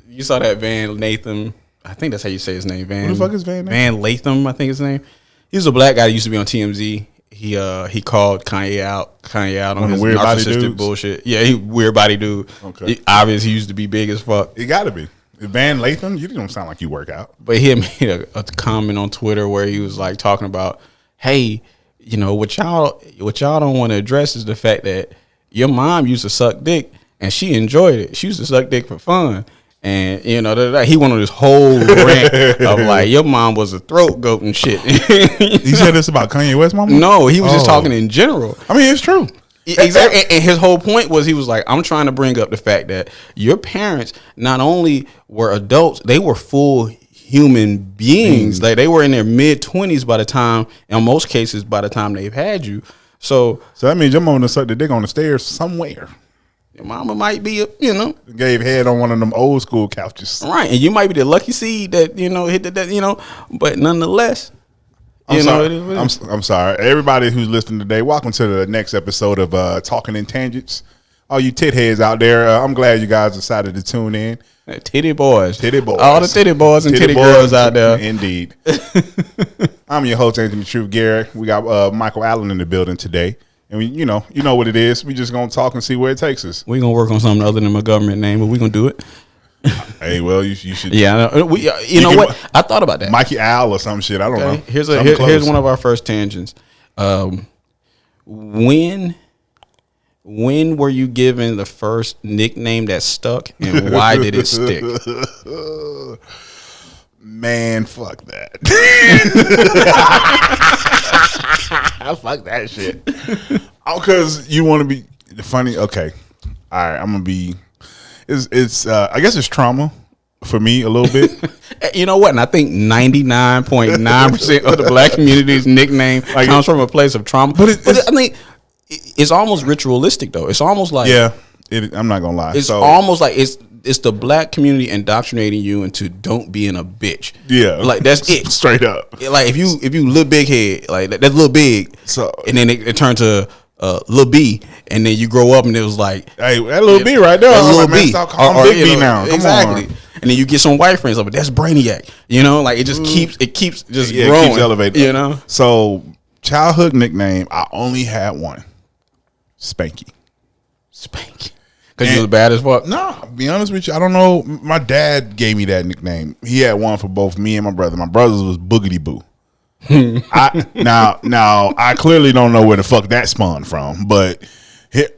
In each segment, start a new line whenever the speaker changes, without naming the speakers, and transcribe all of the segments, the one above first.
You saw that Van Latham. I think that's how you say his name. Van.
Who the fuck is Van?
Van Latham, I think his name. He was a black guy that used to be on TMZ. He called Kanye out on his narcissistic bullshit. Yeah, he weird body dude. Okay. Obviously, he used to be big as fuck.
It got to be. Van Latham, you don't sound like you work out.
But he had made a comment on Twitter where he was like talking about, hey, you know, what y'all don't want to address is the fact that your mom used to suck dick and she enjoyed it. She used to suck dick for fun. And, you know, he went on this whole rant of like, your mom was a throat goat and shit.
He said this about Kanye West's mama?
No, he was just talking in general.
I mean, it's true.
Exactly. And his whole point was, he was like, I'm trying to bring up the fact that your parents not only were adults, they were full human beings. Like, they were in their mid-20s by the time, in most cases, by the time they've had you. So
that means your mama sucked the dick on the stairs somewhere.
Your mama might be, you know,
gave head on one of them old school couches.
Right. And you might be the lucky seed that, you know, hit that, you know, but nonetheless,
I'm sorry. Everybody who's listening today, welcome to the next episode of Talking in Tangents. All you tit heads out there, I'm glad you guys decided to tune in.
Titty boys.
Titty boys.
All the titty boys and titty girls out there.
Indeed. I'm your host, Anthony Truth Garrett. We got Michael Allen in the building today. And we, you know what it is. We just going to talk and see where it takes us.
We're going to work on something other than my government name, but we're going to do it.
Hey, well, you should.
Yeah, you know what? I thought about that.
Mikey Owl or some shit. I don't know.
Here's one of our first tangents. When were you given the first nickname that stuck, and why did it stick?
Man, fuck that.
Fuck that shit.
Because you want to be funny. Okay, all right. I'm gonna be. It's I guess it's trauma for me a little bit.
You know what? And I think 99.9% of the black community's nickname comes from a place of trauma. But I think it's almost ritualistic though. It's almost like
I'm not gonna lie.
It's almost like it's the black community indoctrinating you into don't being a bitch.
Yeah,
like that's it.
Straight up.
Like if you little big head, like that's little big. So and then it turned to Lil B, and then you grow up and it was like,
hey, that Lil B right there.
Lil B.
Stop calling Big B now.
Exactly. And then you get some white friends, but that's Brainiac. You know, like it just keeps just growing. It keeps elevating. You know.
So childhood nickname, I only had one, Spanky.
Because you was bad as fuck.
No, to be honest with you, I don't know. My dad gave me that nickname. He had one for both me and my brother. My brother's was Boogity Boo. I clearly don't know where the fuck that spawned from, but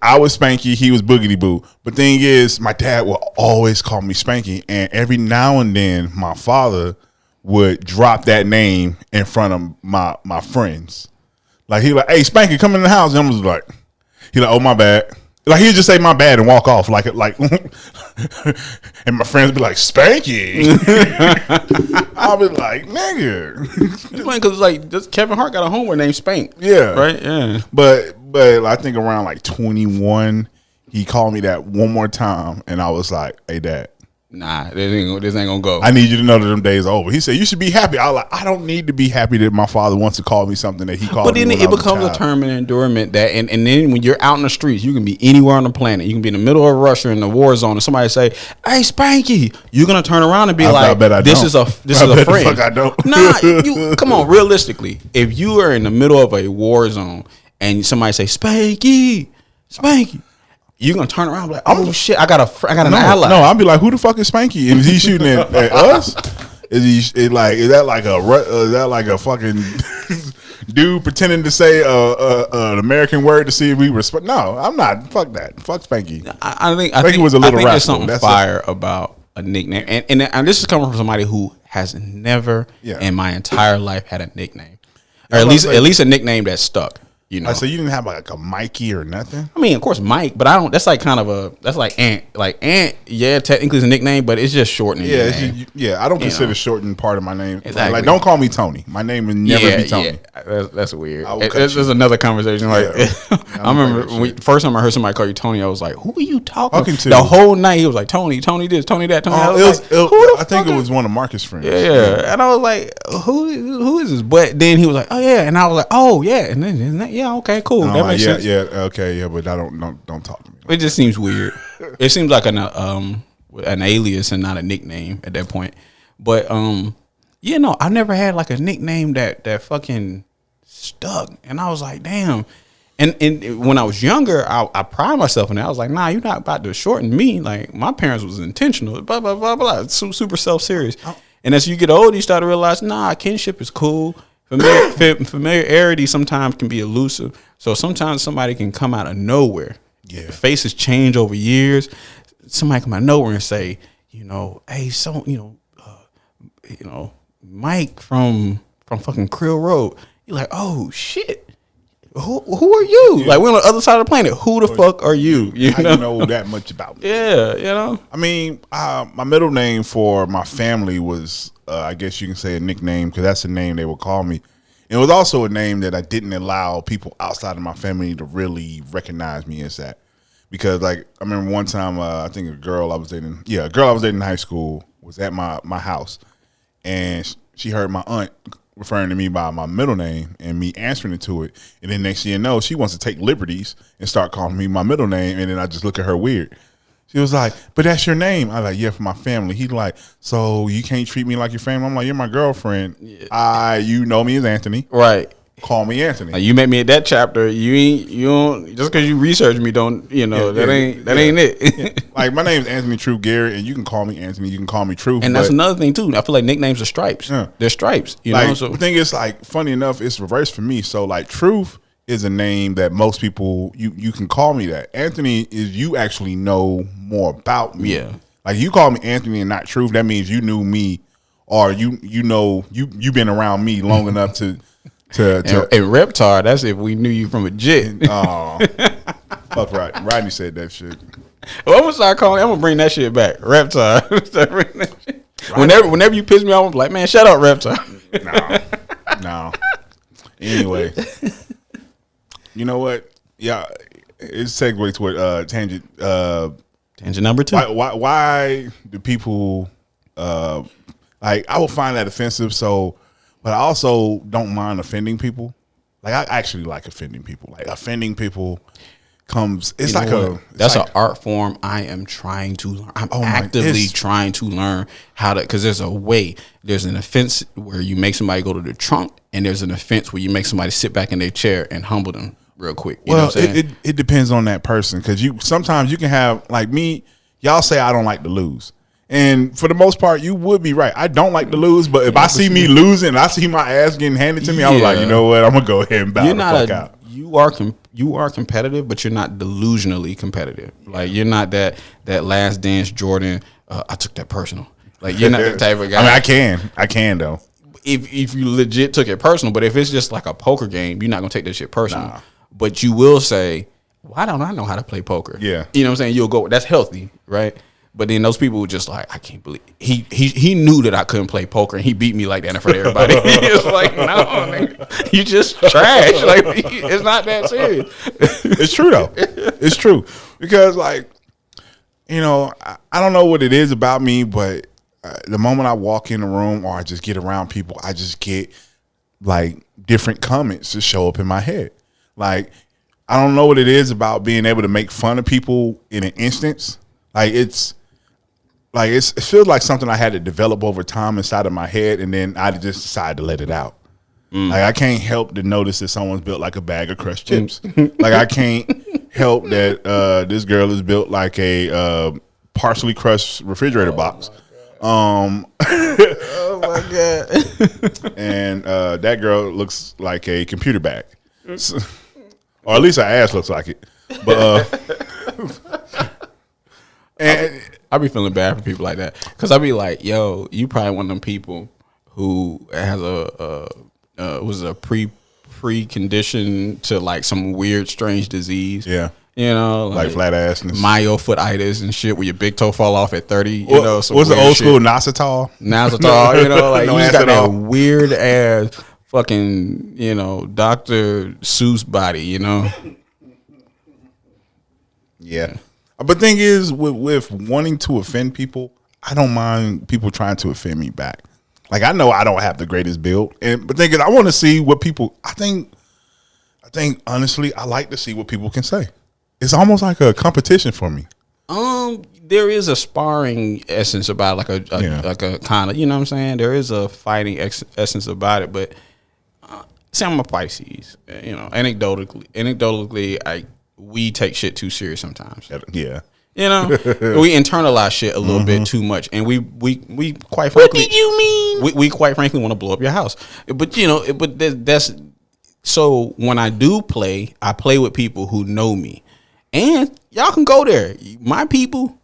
I was Spanky, he was Boogity Boo. But thing is, my dad would always call me Spanky, and every now and then my father would drop that name in front of my friends. Like he like, hey Spanky, come in the house. And I was like, oh my bad. Like he'd just say my bad and walk off like and my friends would be like Spanky. I'll be like nigga.
Because like just Kevin Hart got a homework named Spank.
Yeah,
right. Yeah,
but I think around like 21, he called me that one more time, and I was like, hey dad.
Nah, this ain't gonna go.
I need you to know that them days are over. He said you should be happy. I was like, I don't need to be happy that my father wants to call me something that he called me.
But then it becomes a term of endurement that, and then when you're out in the streets, you can be anywhere on the planet. You can be in the middle of Russia in the war zone, and somebody say, "Hey, Spanky," you're gonna turn around and be like, "This is a friend."
Fuck, I don't.
Nah, you come on. Realistically, if you are in the middle of a war zone and somebody say, "Spanky," you're gonna turn around and be like, oh shit, I got an ally.
No, I'll be like, who the fuck is Spanky? And is he shooting at us? Is that like a fucking dude pretending to say an American word to see if we respect? No, I'm not. Fuck that. Fuck Spanky.
I think Spanky was a little rascal. There's something fire about a nickname, and this is coming from somebody who has never in my entire life had a nickname, or at least a nickname that stuck. You know,
so you didn't have like a Mikey or nothing?
I mean, of course, Mike, but I don't. That's like kind of that's like Ant. Like Ant, yeah, technically is a nickname, but it's just shortening.
Yeah, I don't consider shortening part of my name.
Exactly.
Like, don't call me Tony. My name would never be Tony.
Yeah, that's weird. There's another conversation. Like I remember first time I heard somebody call you Tony, I was like, "Who are you talking to?" The whole night he was like, "Tony this, Tony that, Tony."
I think it was one of Marcus' friends.
Yeah, and I was like, "Who is this?" But then he was like, "Oh yeah," and I was like, "Oh yeah," and then okay, cool. That makes sense.
Yeah, okay, yeah, but I don't talk to me.
It just seems weird. It seems like an an alias and not a nickname at that point. But you know, I never had like a nickname that fucking stuck, and I was like, damn. And when I was younger, I pride myself in that. I was like, nah, you're not about to shorten me. Like, my parents was intentional. Blah blah blah blah. Super self serious. And as you get older, you start to realize, nah, kinship is cool. Familiarity sometimes can be elusive. So sometimes somebody can come out of nowhere.
Yeah,
Faces change over years. Somebody come out of nowhere and say, you know, hey, so you know, Mike from fucking Krill Road. You're like, oh shit. Who are you? Yeah. Like, we're on the other side of the planet. Who the fuck are you?
How you know that much about me?
Yeah, you know.
I mean, my middle name for my family was, I guess you can say, a nickname, because that's the name they would call me. It was also a name that I didn't allow people outside of my family to really recognize me as that. Because, like, I remember one time, I think a girl I was dating in high school was at my house, and she heard my aunt referring to me by my middle name and me answering it to it. And then next thing you know, she wants to take liberties and start calling me my middle name. And then I just look at her weird. She was like, but that's your name. I was like, yeah, for my family. He's like, so you can't treat me like your family? I'm like, you're my girlfriend. Yeah. You know me as Anthony.
Right.
Call me Anthony.
Like, you met me at that chapter. You don't just because you research me, don't, you know, that ain't it.
Like, my name is Anthony True Garrett, and you can call me Anthony. You can call me True.
And that's another thing too. I feel like nicknames are stripes. Yeah. They're stripes. You know. So
the thing is, like, funny enough, it's reversed for me. So, like, Truth is a name that most people you can call me that. Anthony is, you actually know more about me.
Yeah.
Like, you call me Anthony and not Truth, that means you knew me, or you've been around me long enough to. And
Reptar, that's if we knew you from a jit.
Oh, fuck right. Rodney said that shit.
Well, I'm gonna start calling. I'm gonna bring that shit back. Reptar. Whenever you piss me off, I'm like, man, shut up, Reptar.
No. Anyway, you know what? Yeah, it's segue to a tangent.
Tangent number 2.
Why do people like? I will find that offensive. So. But I also don't mind offending people. Like, I actually like offending people. Like, offending people comes. It's like
that's an art form. I am trying to learn. I'm actively trying to learn how to. Because there's a way. There's an offense where you make somebody go to the trunk, and there's an offense where you make somebody sit back in their chair and humble them real quick. You know what I'm saying?
It depends on that person. Because sometimes you can have, like me. Y'all say I don't like to lose. And for the most part, you would be right. I don't like to lose, but if I see me losing and I see my ass getting handed to me, I'm like, you know what? I'm gonna go ahead and bow the fuck out.
You are competitive, but you're not delusionally competitive. Like, you're not that Last Dance Jordan. I took that personal. Like, you're not the type of guy.
I mean, I can though.
If you legit took it personal, but if it's just like a poker game, you're not gonna take that shit personal. Nah. But you will say, why don't I know how to play poker?
Yeah,
you know what I'm saying. You'll go. That's healthy, right? But then those people were just like, I can't believe he knew that I couldn't play poker and he beat me like that in front of everybody. It's like, no, nigga, you just trash. Like, it's not that serious.
It's true though. It's true because, like, you know, I don't know what it is about me, but the moment I walk in the room or I just get around people, I just get like different comments that show up in my head. Like, I don't know what it is about being able to make fun of people in an instance. It feels like something I had to develop over time inside of my head, and then I just decided to let it out. Like, I can't help to notice that someone's built like a bag of crushed chips. Like, I can't help that this girl is built like a partially crushed refrigerator box.
Oh my god!
And that girl looks like a computer bag, so, or at least her ass looks like it. But
and I be feeling bad for people like that, because I be like, yo, you probably one of them people who has a precondition to like some weird strange disease.
Yeah.
You know,
like flat assness,
myofootitis and shit, where your big toe fall off at 30. You know, some
what's the old school Nasatol?
Nasatol, you know, like,
no,
you just got that weird ass fucking, you know, Dr. Seuss body, you know.
Yeah. But thing is, with wanting to offend people, I don't mind people trying to offend me back. Like, I know I don't have the greatest build, but thing is, I want to see what people. I think honestly, I like to see what people can say. It's almost like a competition for me.
There is a sparring essence about it, like a kind of, you know what I'm saying? There is a fighting essence about it, but say I'm a Pisces, you know, anecdotally, we take shit too serious sometimes.
Yeah.
You know, we internalize shit a little bit too much, and we quite frankly. What did you mean? We quite frankly want to blow up your house, but you know, that's so. When I do play, I play with people who know me, and y'all can go there. My people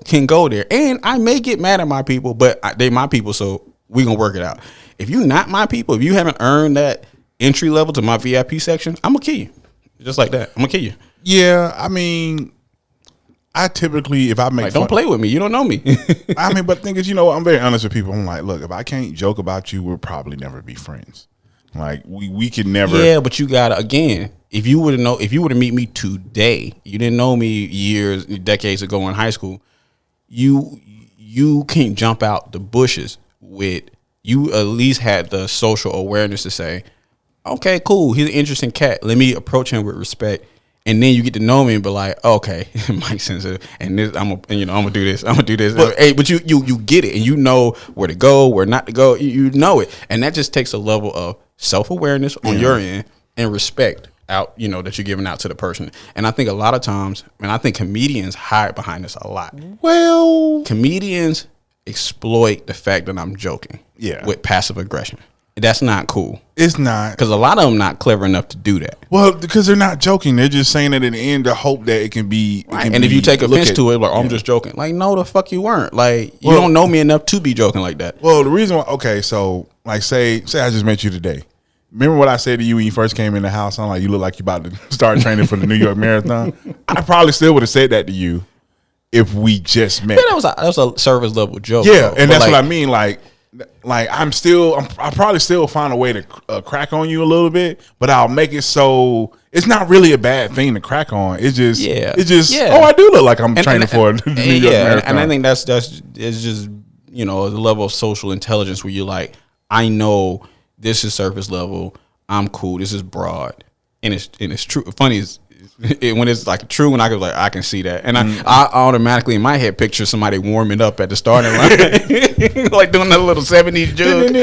can go there, and I may get mad at my people, but they my people, so we gonna work it out. If you not my people, if you haven't earned that entry level to my VIP section, I'm gonna kill you, just like that. I'm gonna kill you.
Yeah, I mean. I typically, if I make
like, don't play with me. You don't know me.
I mean, but the thing is, you know, I'm very honest with people. I'm like, look, if I can't joke about you, we'll probably never be friends. Like we can never.
Yeah, but you gotta again. If you were to meet me today, you didn't know me years, decades ago in high school. You can't jump out the bushes with. You at least had the social awareness to say, okay, cool. He's an interesting cat. Let me approach him with respect. And then you get to know me and be like, okay, Mike sensitive, and this I'm gonna do this. But you get it, and you know where to go, where not to go. You know it, and that just takes a level of self awareness on your end and respect out, you know, that you're giving out to the person. And I think a lot of times, I think comedians hide behind this a lot.
Well,
comedians exploit the fact that I'm joking, with passive aggression. That's not cool.
It's not.
Because a lot of them not clever enough to do that.
Well, because they're not joking. They're just saying it in the end to hope that it can be.
And if you take offense to it, like, I'm just joking. Like, no, the fuck you weren't. Like, you don't know me enough to be joking like that.
Well, the reason why, okay, so, like, say I just met you today. Remember what I said to you when you first came in the house? I'm like, you look like you're about to start training for the New York Marathon. I probably still would have said that to you if we just met.
Yeah, that was a service level joke.
Yeah, and that's what I mean. Like I probably still find a way to crack on you a little bit, but I'll make it so it's not really a bad thing to crack on. It's just, oh, I do look like I'm training for the New York Marathon.
And I think that's it's just, you know, the level of social intelligence where you're like, I know this is surface level. I'm cool. This is broad, and it's true. Funny is. When it's like true, and I go like, I can see that, and I automatically in my head picture somebody warming up at the starting line, like doing that little 70s jug,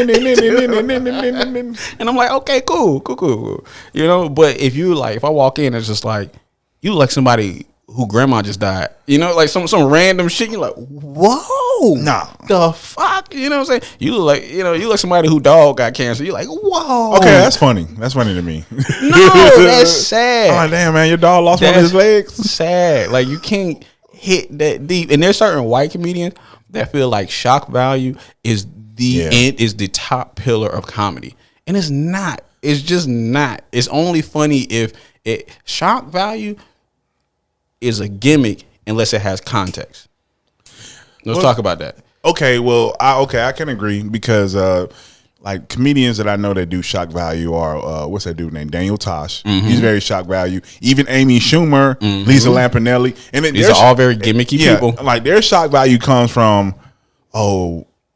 and I'm like, okay, cool, you know. But if I walk in, it's just like you look like somebody who grandma just died, you know, like some random shit. You're like, whoa,
nah,
the fuck, you know what I'm saying? You look like, you know, you like somebody who dog got cancer. You're like, whoa.
Okay, that's funny. That's funny to me.
No, that's sad.
I'm like, damn, man, your dog lost one of his legs.
Sad. Like, you can't hit that deep. And there's certain white comedians that feel like shock value is the top pillar of comedy, and it's not. It's just not. It's only funny if shock value is a gimmick unless it has context. Let's talk about that.
Okay, well, I can agree because like comedians that I know that do shock value are what's that dude named Daniel Tosh. He's very shock value. Even Amy Schumer, Lisa Lampanelli, and
these are all very gimmicky people.
Like their shock value comes from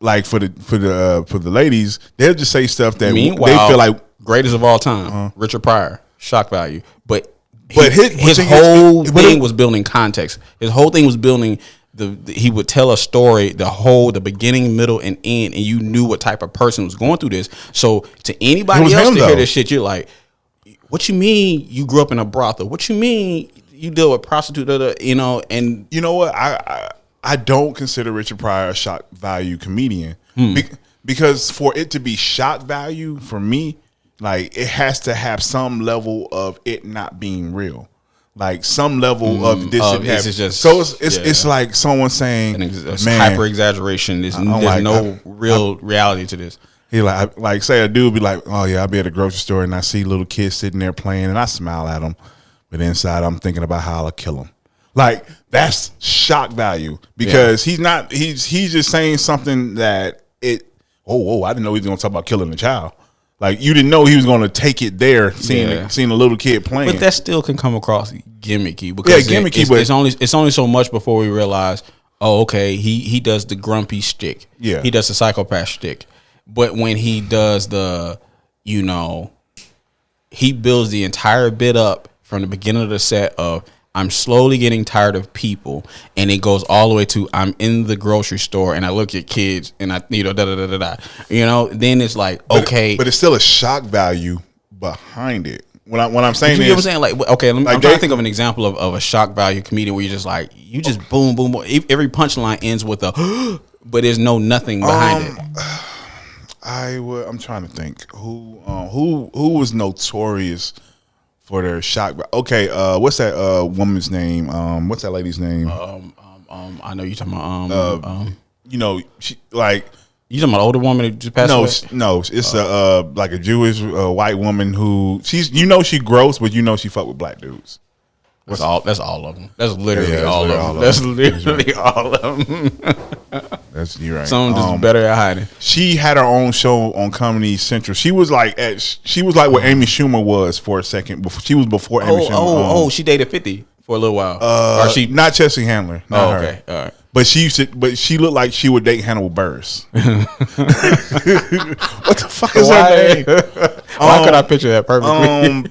like for the ladies, they'll just say stuff that they feel like
greatest of all time, Richard Pryor, shock value, but his whole thing was building context. His whole thing was building he would tell a story, the beginning, middle, and end, and you knew what type of person was going through this. So to anybody else to hear this shit, you're like, what you mean you grew up in a brothel? What you mean you deal with prostitute? You know, and
you know what? I don't consider Richard Pryor a shock value comedian because for it to be shock value for me, like it has to have some level of it not being real, like some level of this. It's like someone saying, "Man,
hyper exaggeration." There's no real reality to this.
He like say a dude be like, "Oh yeah, I'll be at a grocery store and I see little kids sitting there playing and I smile at them, but inside I'm thinking about how I'll kill them." Like that's shock value because he's just saying something that I didn't know he was gonna talk about killing a child. Like you didn't know he was going to take it there, seeing a little kid playing.
But that still can come across gimmicky because it's only so much before we realize, oh, okay, he does the grumpy shtick. Yeah, he does the psychopath shtick. But when he does he builds the entire bit up from the beginning of the set of I'm slowly getting tired of people, and it goes all the way to I'm in the grocery store and I look at kids and I da da da da da. Then it's like okay,
but it's still a shock value behind it. What I'm saying
you
is,
know what I'm saying? Like okay, I'm trying to think of an example of a shock value comedian where you're just like you just boom boom boom. Every punchline ends with a, but there's nothing behind it.
I'm trying to think who was notorious for their shock. Okay, what's that woman's name? What's that lady's name?
I know you're talking about.
She like
you talking about an older woman that just passed away?
No, it's like a Jewish white woman who she gross, but she fuck with black dudes.
That's all of them. That's literally all of them. That's literally all of them.
That's you're right.
Some just better at hiding.
She had her own show on Comedy Central. She was like what Amy Schumer was for a second. She was before Amy Schumer.
She dated 50 for a a little while.
Or she not Chelsea Handler. Not her.
Okay, all right.
But she looked like she would date Hannibal Buress. What the fuck is her name?
Why could I picture that perfectly?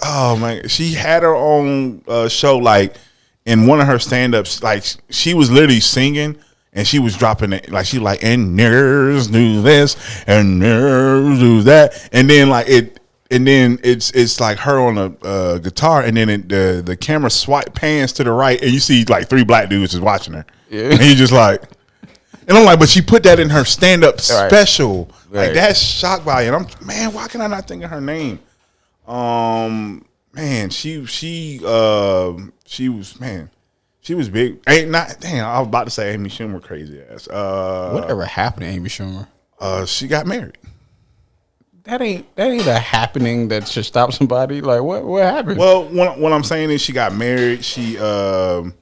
Oh man, she had her own show. Like in one of her stand-ups, like she was literally singing and she was dropping it. Like she like, and niggers do this and niggers do that, and then like it. And then it's like her on a guitar, and then the camera swipe pans to the right, and you see like three black dudes just watching her. Yeah. And you just like, and I'm like, but she put that in her stand up special. Right. Like that's shock value. And man, why can I not think of her name? Man, she was big. I was about to say Amy Schumer crazy ass.
Whatever happened to Amy Schumer?
She got married.
That ain't a happening that should stop somebody. Like what happened?
Well, what I'm saying is she got married. She got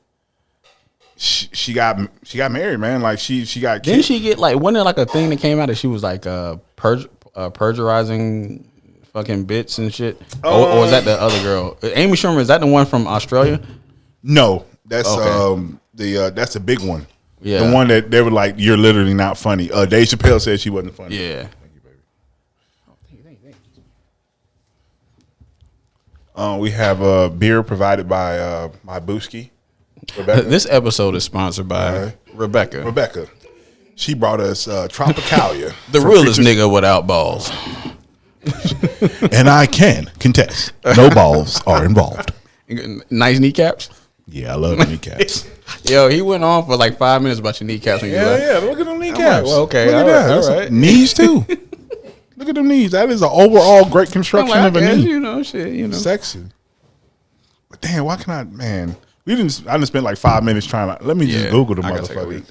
married, man. Like she got.
Didn't she get like? Wasn't there like a thing that came out that she was like perjurizing fucking bits and shit? Or was that the other girl? Amy Schumer, is that the one from Australia?
No, that's that's the big one.
Yeah,
the one that they were like, you're literally not funny. Dave Chappelle said she wasn't funny.
Yeah.
We have a beer provided by my Booski, Rebecca.
This episode is sponsored by Rebecca.
Rebecca. She brought us Tropicalia.
The realest nigga without balls.
And I can contest. No balls are involved.
Nice kneecaps?
Yeah, I love kneecaps.
Yo, he went on for like 5 minutes about your kneecaps.
Yeah, look at them kneecaps.
Like, well, okay,
look at that.
All right.
Knees too. Look at them knees. That is an overall great construction of a knee.
Shit,
Sexy. But damn, why can I, man? I didn't spend like 5 minutes trying to, let me just Google the motherfucker.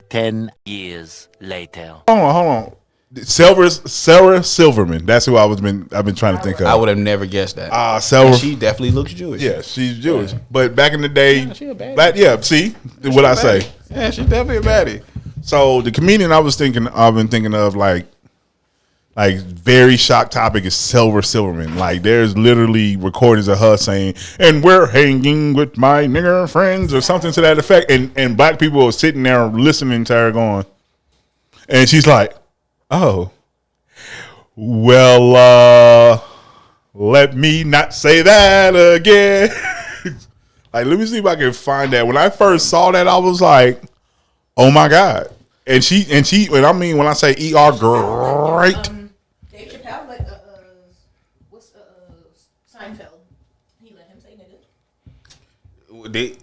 10 years later.
Hold on. Sarah Silverman. That's who I've been trying to think of.
I would have never guessed that. She definitely looks Jewish.
Yeah, she's Jewish. Yeah. But back in the day,
she a baddie.
See what I say?
Yeah, she's definitely a baddie.
So the comedian I've been thinking of like very shock topic is Silverman. Like there's literally recordings of her saying, and we're hanging with my nigger friends or something to that effect. And black people are sitting there listening to her going, and she's like, oh, well, let me not say that again. Like, let me see if I can find that. When I first saw that, I was like, oh my God. And I mean, when I say ER, great.
Dave Chappelle, like, what's Seinfeld? He let him say nigga.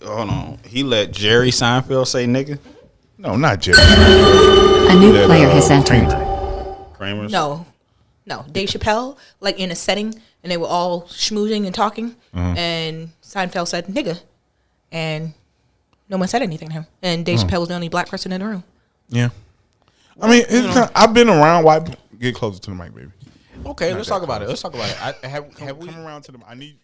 Hold on. He let Jerry Seinfeld say nigga?
No, not Jerry.
A new player has entered.
Kramer's?
No. Dave Chappelle, like in a setting, and they were all schmoozing and talking, and Seinfeld said nigga, and no one said anything to him. And Dave Chappelle was the only black person in the room.
Yeah. I mean, I've been around white. Get closer to the mic, baby.
Okay, let's talk about it. Have we
come around to the? I need.